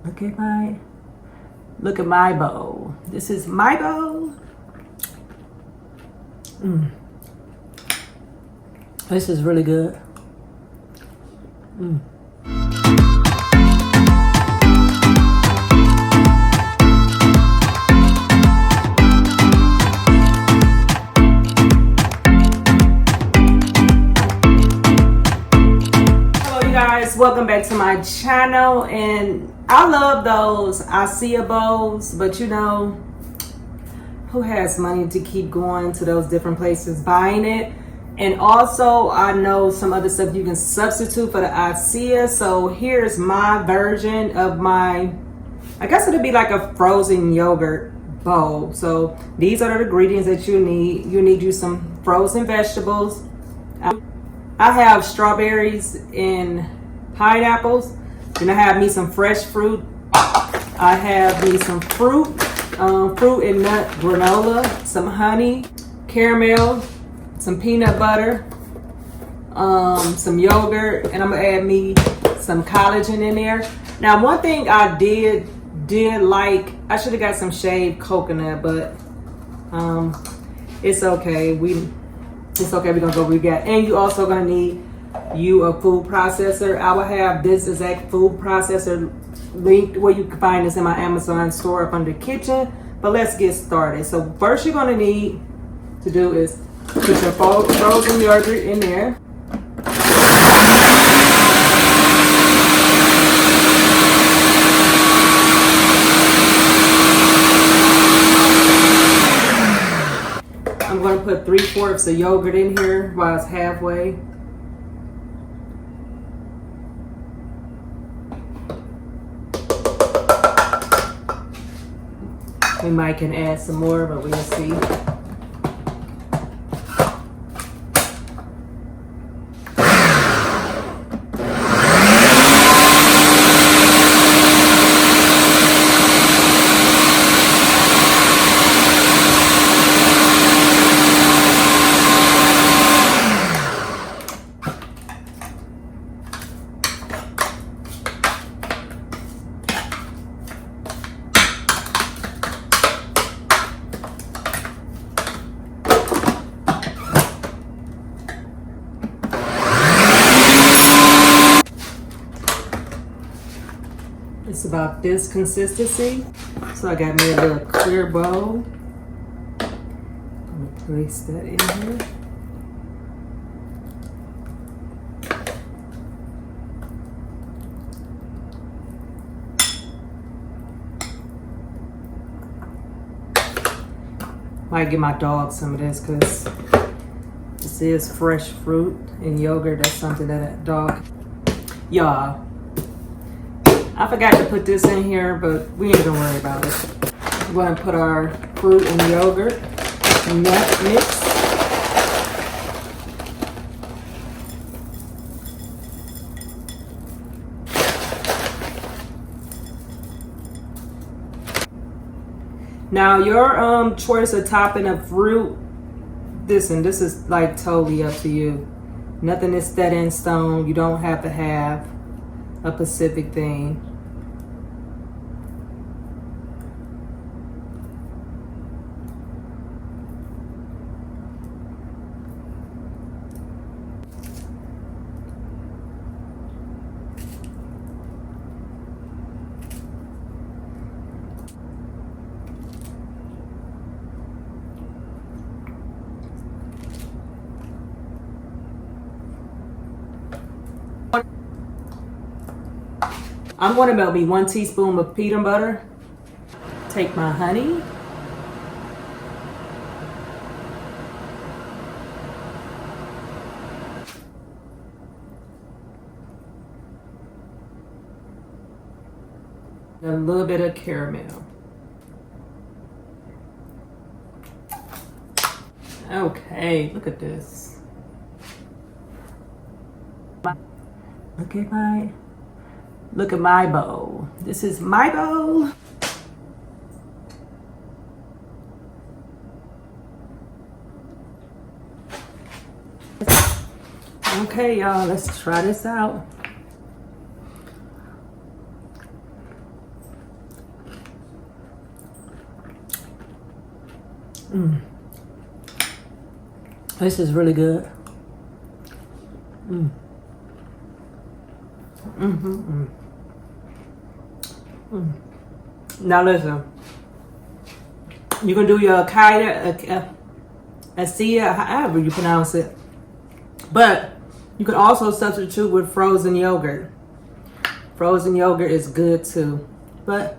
Look at my bowl. This is my bowl. This is really good. Guys, welcome back to my channel. And I love those Talessia bowls, but you know, who has money to keep going to those different places buying it? And also I know some other stuff you can substitute for the Talessia. So here's my version of my, I guess it'll be like a frozen yogurt bowl. So these are the ingredients that you need. You need some frozen vegetables. I have strawberries and pineapples. Then I have me some fresh fruit. I have me some fruit and nut granola, some honey, caramel, some peanut butter, some yogurt, and I'm gonna add me some collagen in there. Now, one thing I did like, I should have got some shaved coconut, but it's okay. It's okay, we're gonna go with that. And you also gonna need you a food processor. I will have this exact food processor linked where you can find this in my Amazon store up under kitchen. But let's get started. So first you're gonna need to do is put your frozen yogurt in there. I'm going to put 3/4 of yogurt in here while it's halfway. We might can add some more, but we'll see. It's about this consistency. So I got me a little clear bowl. I'm gonna place that in here. Might give my dog some of this because this is fresh fruit and yogurt. That's something that a dog. Y'all, I forgot to put this in here, but we ain't gonna worry about it. We're gonna put our fruit and yogurt and nut mix. Now your choice of topping of fruit, this is like totally up to you. Nothing is set in stone. You don't have to have a specific thing. I'm going to melt me 1 teaspoon of peanut butter. Take my honey. A little bit of caramel. Okay, look at this. Look at my bowl. This is my bowl. Okay, y'all, let's try this out. This is really good. Now listen, you can do your Talessia, however you pronounce it, but you can also substitute with frozen yogurt. Frozen yogurt is good too, but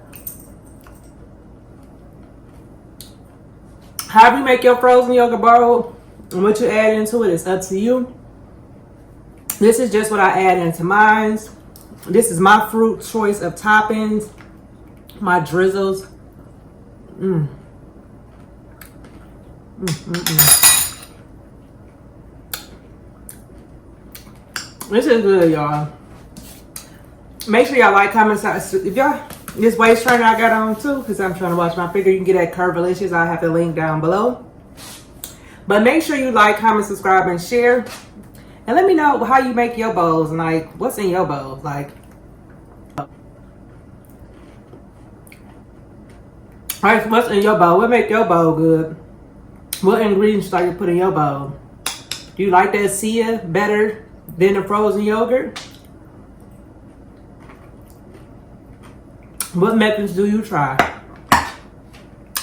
however you make your frozen yogurt bowl and what you add into it is up to you. This is just what I add into mine. This is my fruit choice of toppings, my drizzles. This is good, y'all. Make sure y'all like, comment, subscribe. If y'all, this waist trainer I got on too, because I'm trying to watch my figure. You can get at Curvilicious. I'll have the link down below. But make sure you like, comment, subscribe, and share. And let me know how you make your bowls and like what's in your bowls. Like, alright, what's in your bowl? What make your bowl good? What ingredients like you put in your bowl? Do you like that Talessia better than the frozen yogurt? What methods do you try?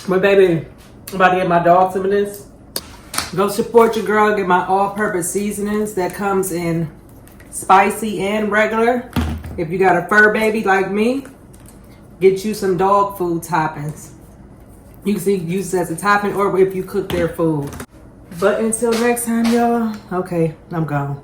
But baby, I'm about to get my dog some of this. Go support your girl. Get my all-purpose seasonings that comes in spicy and regular. If you got a fur baby like me, get you some dog food toppings. You can use it as a topping or if you cook their food. But until next time, y'all. Okay, I'm gone.